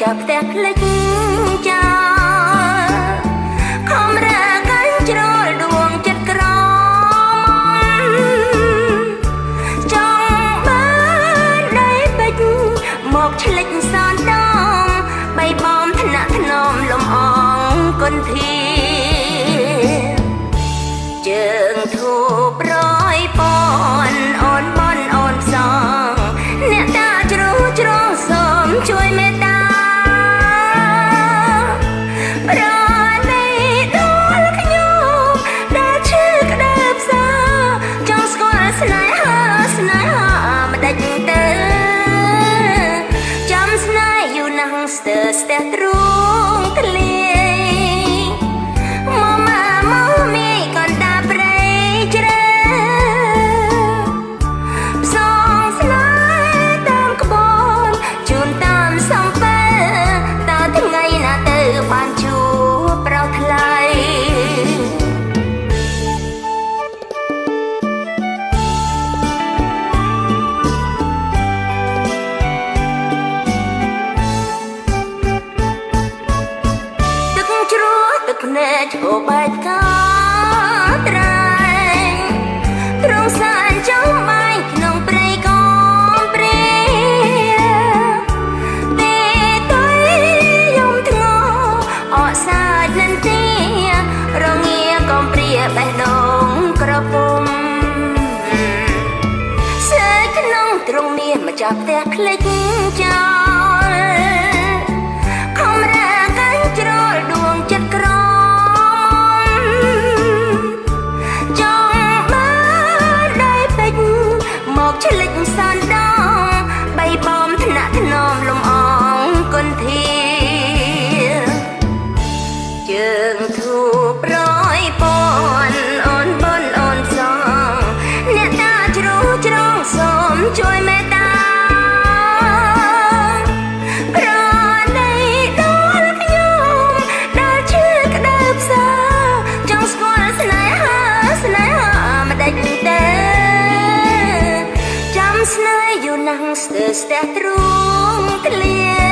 ចាប់ផ្ទះផ្លេចចោលខំរើកាញ់ជ្រុលដួងចិត្តក្រចង់បានដីពេជ្រមកឆ្លិចសនដំបីបំថ្នាក់ថ្នមលំអងគុនធាជើងធូបប្រយពន់អូនបនអូនផ្សងអ្នកតាជ្រុះជ្រងសូមជួយមេត្តាប្រណីដល់ខ្ញុំដែលឈឺក្តៅផ្សាចង់ស្គាល់ស្នេហាមិនដាច់ទៅចាំស្នេហ៍យូរណាស់ស្ទើរស្ទះទ្រូងធ្លាបានជួបប្រោថ្លៃទឹកជ្រោះទឹកភ្នែកអូបែកកាត្រែងត្រង់សានចំបាញ់ក្នុងព្រៃកំព្រាអសាច់លន្ទារងាកំព្រាបេះដូងក្រពុំសើក្នុងទ្រង់មាសម្ចាស់ផ្ទះផ្លេចចោលខំរើកាញ់ជ្រុលដួងចិត្តក្រចង់បានដីពេជ្រមកឆ្លិចសនដំបីបំថ្នាក់ថ្នមលំអងគុនធាជើងធូបប្រយពន់អូនបនអូនសងអ្នកតាជ្រុះជ្រងសូមជួយមេត្តាប្រណីដល់ខ្ញុំដែលឈឺក្តៅផ្សាចង់ស្គាល់ស្នេហាមិនដាច់ទៅចាំស្នេហ៍យូរណាស់ស្ទើរស្ទះទ្រូងធ្លា